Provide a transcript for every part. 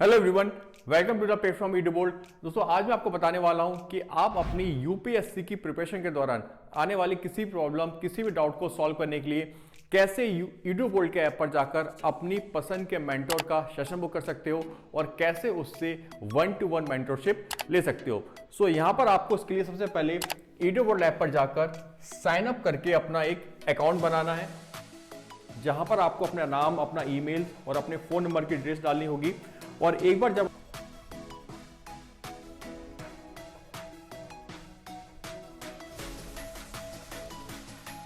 Hello everyone, welcome to the platform Edubold. दोस्तों, आज मैं आपको बताने वाला हूं कि आप अपनी यूपीएससी की प्रिपरेशन के दौरान आने वाली किसी प्रॉब्लम, किसी भी डाउट को सॉल्व करने के लिए कैसे ईडुबोल्ड के ऐप पर जाकर अपनी पसंद के मेंटोर का सेशन बुक कर सकते हो और कैसे उससे 1-to-1 मेंटरशिप ले सकते हो। सो यहां पर आपको इसके लिए सबसे पहले ईडुबोल्ड ऐप पर जाकर साइन अप करके अपना एक अकाउंट बनाना है, जहां पर आपको अपना नाम, अपना ईमेल और अपने फोन नंबर की डिटेल्स डालनी होगी। और एक बार जब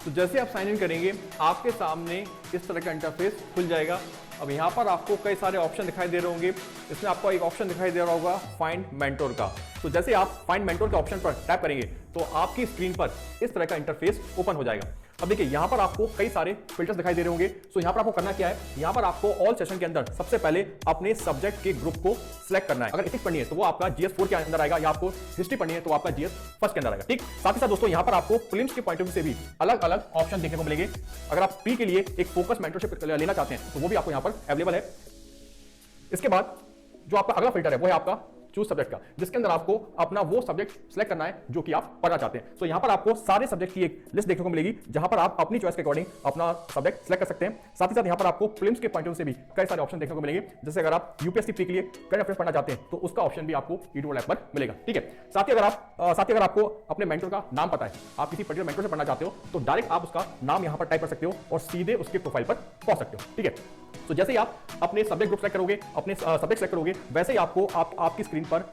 तो जैसे आप साइन इन करेंगे आपके सामने इस तरह का इंटरफेस खुल जाएगा। अब यहां पर आपको कई सारे ऑप्शन दिखाई दे रहे होंगे। इसमें आपको एक ऑप्शन दिखाई दे रहा होगा फाइंड मेंटोर का। तो जैसे आप फाइंड मेंटोर के ऑप्शन पर टैप करेंगे तो आपकी स्क्रीन पर इस तरह का इंटरफेस ओपन हो जाएगा। अब देखिए, यहां पर आपको कई सारे फिल्टर्स दिखाई दे रहे होंगे। सो यहां पर आपको करना क्या है, यहां पर आपको ऑल सेशन के अंदर सबसे पहले अपने सब्जेक्ट के ग्रुप को सिलेक्ट करना है। अगर इथिक्स पढ़नी है तो वो आपका जीएस 4 के अंदर आएगा, या आपको हिस्ट्री पढ़नी है तो आपका जीएस फर्स्ट के अंदर आएगा। ठीक, साथ ही साथ दोस्तों यहां पर आपको प्रीलिम्स के पॉइंट ऑफ व्यू से भी अलग अलग ऑप्शन देखने को मिलेंगे। अगर आप प्री के लिए एक फोकस मेंटरशिप लेना चाहते हैं तो वो भी आपको यहां पर अवेलेबल है। इसके बाद जो आपका अगला फिल्टर है वो है आपका चूज सब्जेक्ट का, जिसके अंदर आपको अपना वो सब्जेक्ट सिलेक्ट करना है जो कि आप पढ़ना चाहते हैं। तो यहां पर आपको सारे सब्जेक्ट की एक लिस्ट देखने को मिलेगी, जहां पर आप अपनी चॉइस के अकॉर्डिंग अपना सब्जेक्ट सिलेक्ट कर सकते हैं। साथ ही साथ यहां पर आपको प्रीलिम्स के पॉइंट ऑफ व्यू से भी कई सारे ऑप्शन देखने को मिलेंगे। जैसे अगर आप यूपीएससी प्री के लिए करंट अफेयर्स पढ़ना चाहते हैं तो उसका ऑप्शन भी आपको ईडुबोल्ड ऐप पर मिलेगा। ठीक है, साथ ही अगर आपको अपने मेंटर का नाम पता है, आप किसी पर्टिकुलर मेंटर से पढ़ना चाहते हो तो डायरेक्ट आप उसका नाम यहां पर टाइप कर सकते हो और सीधे उसके प्रोफाइल पर पहुंच सकते हो। ठीक है, तो जैसे ही आप अपने सब्जेक्ट ग्रुप सेलेक्ट करोगे, अपने सब्जेक्ट सेलेक्ट करोगे, वैसे ही आपको आपकी स्क्रीन पर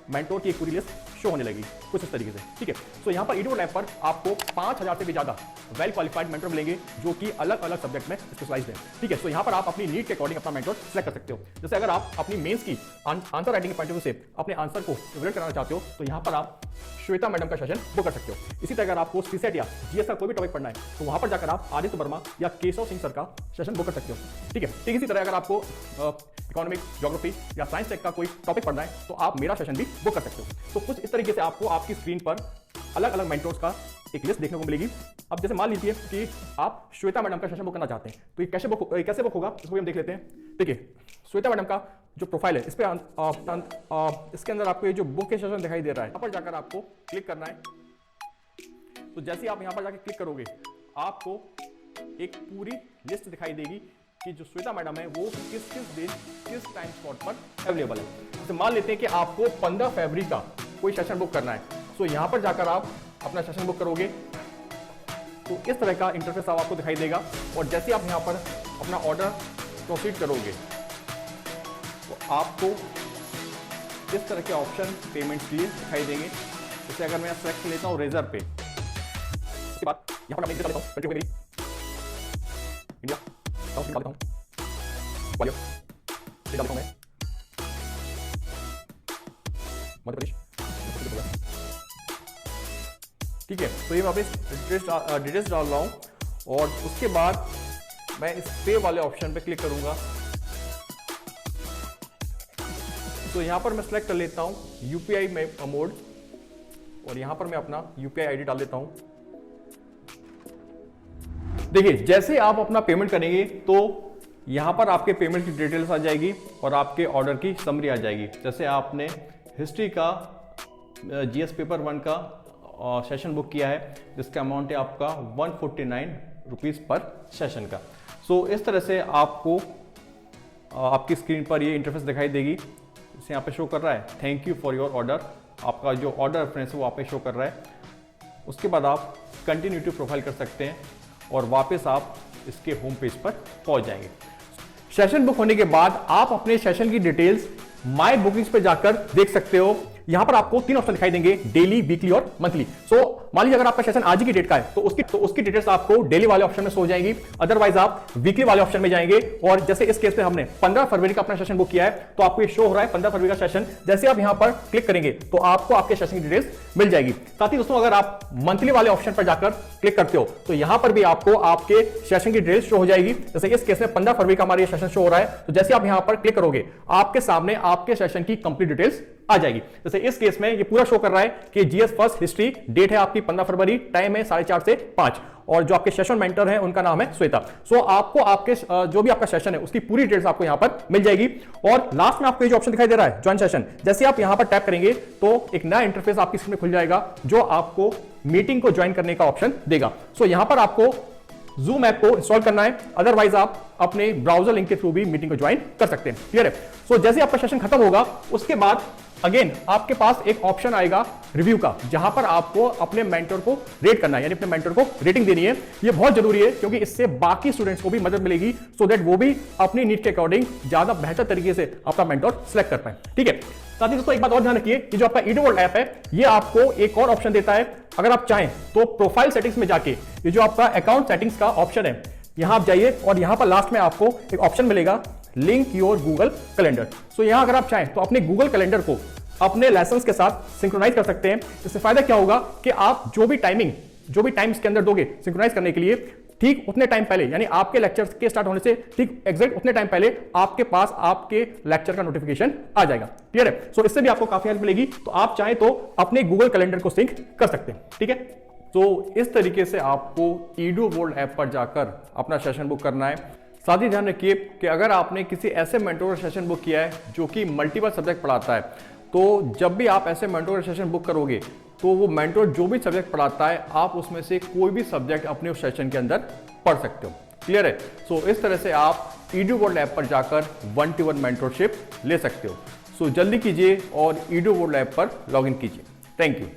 मेंटोर की एक पूरी लिस्ट शो होने लगी कुछ इस तरीके से। ठीक है, तो यहां पर ईडुबोल्ड ऐप पर आपको 5000 से भी ज्यादा वेल क्वालिफाइड मेंटोर मिलेंगे जो कि अलग अलग सब्जेक्ट में स्पेशलाइज्ड है। ठीक है, तो यहां पर आप अपनी नीड के अकॉर्डिंग अपना मेंटोर सेलेक्ट कर सकते हो। जैसे अगर आप अपनी मेंस की आंसर राइटिंग के पॉइंट ऑफ व्यू से अपने आंसर को इवैल्यूएट कराना चाहते हो तो यहां पर आप श्वेता मैडम का सेशन बुक कर सकते हो। इसी तरह अगर आपको सीसेट या जीएस का कोई भी टॉपिक पढ़ना है तो वहां पर जाकर आप आदित्य वर्मा या केशव सिंह सर का सेशन बुक कर सकते हो। ठीक है, ठीक इसी तरह अगर आपको इकोनॉमिक्स, ज्योग्राफी या साइंस टेक का कोई टॉपिक पढ़ना है तो आप मेरा सेशन भी बुक कर सकते हो। तो कुछ इस तरीके से आपको आपकी स्क्रीन पर अलग अलग मेंटोर्स का एक लिस्ट देखने को मिलेगी। अब जैसे मान लीजिए कि आप श्वेता मैडम का सेशन बुक करना चाहते हैं तो ये कैसे बुक होगा इसको भी हम देख लेते हैं। ठीक है, श्वेता मैडम का जो प्रोफाइल है इस पे इसके अंदर आपको ये जो बुक के सेशन दिखाई दे रहा है, यहाँ पर जाकर आपको क्लिक करना है। तो जैसे ही आप यहाँ पर जाकर क्लिक करोगे आपको एक पूरी लिस्ट दिखाई देगी कि जो श्वेता मैडम है वो किस किस दिन किस टाइम स्लॉट पर अवेलेबल है। जैसे मान लेते हैं कि आपको 15 फरवरी का कोई सेशन बुक करना है, तो यहां पर जाकर आप अपना सेशन बुक करोगे तो इस तरह का इंटरफेस आपको दिखाई देगा। और जैसे आप यहां पर अपना ऑर्डर प्रोसीड करोगे तो आपको इस तरह के ऑप्शन पेमेंट के लिए दिखाई देंगे। जैसे अगर मैं सेलेक्ट कर लेता हूं रेजर पे, उसके बाद यहां पर मैं इंडिया लेता हूं, मेरी इंडिया डालता हूं, मैं मध्य प्रदेश। ठीक है, तो ये मैं डिटेल्स डाल रहा हूं और उसके बाद मैं इस पे वाले ऑप्शन पे क्लिक करूंगा। तो यहां पर मैं सिलेक्ट कर लेता हूं यूपीआई मोड और यहां पर मैं अपना यूपीआई आईडी डाल देता हूं। देखिए, जैसे आप अपना पेमेंट करेंगे तो यहां पर आपके पेमेंट की डिटेल्स आ जाएगी और आपके ऑर्डर की समरी आ जाएगी। जैसे आपने हिस्ट्री का जीएस पेपर 1 का सेशन बुक किया है जिसका अमाउंट है आपका 149 रुपीज पर सेशन का। सो इस तरह से आपको आपकी स्क्रीन पर ये इंटरफेस दिखाई देगी। इसे यहाँ पे शो कर रहा है thank you for your order, आपका जो ऑर्डर रेफरेंस है वो आप पे शो कर रहा है। उसके बाद आप कंटिन्यू टू प्रोफाइल कर सकते हैं और वापस आप इसके होम पेज पर पहुंच जाएंगे। सेशन बुक होने के बाद आप अपने सेशन की डिटेल्स माय बुकिंग्स पे जाकर देख सकते हो। यहां पर आपको 3 ऑप्शन दिखाई देंगे, डेली, वीकली और मंथली। सो मान लीजिए अगर आपका सेशन आज ही की डेट का है तो उसकी डिटेल्स आपको डेली वाले ऑप्शन में शो हो जाएंगी। अदरवाइज आप वीकली वाले ऑप्शन में जाएंगे और जैसे इस केस में हमने 15 फरवरी का अपना सेशन बुक किया है तो आपको ये शो हो रहा है 15 फरवरी का सेशन। जैसे आप यहां पर क्लिक करेंगे तो आपको आपके सेशन की डिटेल्स मिल जाएगी। साथ ही दोस्तों, अगर आप मंथली वाले ऑप्शन पर जाकर क्लिक करते हो तो यहां पर भी आपको आपके सेशन की डिटेल्स शो हो जाएगी। जैसे इस केस में 15 फरवरी का हमारा सेशन शो हो रहा है, तो जैसे आप यहां पर क्लिक करोगे आपके सामने आपके सेशन की कंप्लीट डिटेल्स आ जाएगी। जैसे इस केस में ये पूरा शो कर रहा है कि जीएस फर्स्ट हिस्ट्री, डेट है आपकी 15 फरवरी, टाइम है 4:30 से 5, और जो आपके सेशन मेंटर हैं उनका नाम है श्वेता। सो आपको आपके जो भी आपका सेशन है उसकी पूरी डिटेल्स आपको यहां पर मिल जाएगी। और लास्ट में आपको ये जो ऑप्शन दिखाई दे रहा है ज्वाइन सेशन, जैसे आप यहां पर टैप करेंगे तो एक नया इंटरफेस आपकी स्क्रीन में खुल जाएगा जो आपको मीटिंग को ज्वाइन करने का ऑप्शन देगा। सो यहां पर आपको Zoom ऐप को इंस्टॉल करना है, अदरवाइज आप अपने ब्राउजर लिंक के थ्रू भी मीटिंग को ज्वाइन कर सकते हैं। क्लियर है? सो जैसे आपका सेशन खत्म होगा उसके बाद अगेन आपके पास एक ऑप्शन आएगा रिव्यू का, जहां पर आपको अपने मेंटर को रेट करना है, यानी अपने मेंटर को रेटिंग देनी है। ये बहुत जरूरी है क्योंकि इससे बाकी स्टूडेंट्स को भी मदद मिलेगी, सो दैट वो भी अपनी नीड के अकॉर्डिंग ज्यादा बेहतर तरीके से अपना मेंटर सेलेक्ट कर पाए। ठीक है, साथ ही दोस्तों एक बात और ध्यान रखिए कि जो आपका ईडूवर्ल्ड ऐप है ये आपको एक और ऑप्शन देता है। अगर आप चाहें तो प्रोफाइल सेटिंग्स में जाके ये जो आपका अकाउंट सेटिंग्स का ऑप्शन है यहां आप जाइए और यहां पर लास्ट में आपको एक ऑप्शन मिलेगा लिंक योर गूगल कैलेंडर। सो यहां अगर आप चाहें तो अपने गूगल कैलेंडर को अपने लेसन्स के साथ सिंक्रोनाइज कर सकते हैं। इससे फायदा क्या होगा कि आप जो भी टाइम इसके अंदर दोगे सिंक्रोनाइज करने के लिए, ठीक उतने टाइम पहले, यानी आपके लेक्चर के स्टार्ट होने से ठीक एग्जैक्ट उतने टाइम पहले आपके पास आपके लेक्चर का नोटिफिकेशन आ जाएगा। क्लियर है? सो इससे भी आपको काफी हेल्प मिलेगी। तो आप चाहें तो अपने गूगल कैलेंडर को सिंक कर सकते हैं। ठीक है, तो इस तरीके से आपको ईडूवर्ल्ड ऐप पर जाकर अपना सेशन बुक करना है। साथ ही ध्यान रखिए कि अगर आपने किसी ऐसे मेंटर सेशन बुक किया है जो कि मल्टीपल सब्जेक्ट पढ़ाता है, तो जब भी आप ऐसे मेंटर सेशन बुक करोगे तो वो मेंटर जो भी सब्जेक्ट पढ़ाता है आप उसमें से कोई भी सब्जेक्ट अपने उस सेशन के अंदर पढ़ सकते हो। क्लियर है? सो इस तरह से आप ईडूवर्ल्ड ऐप पर जाकर 1-to-1 मेंटरशिप ले सकते हो। सो जल्दी कीजिए और ईडूवर्ल्ड ऐप पर लॉगिन कीजिए। Thank you.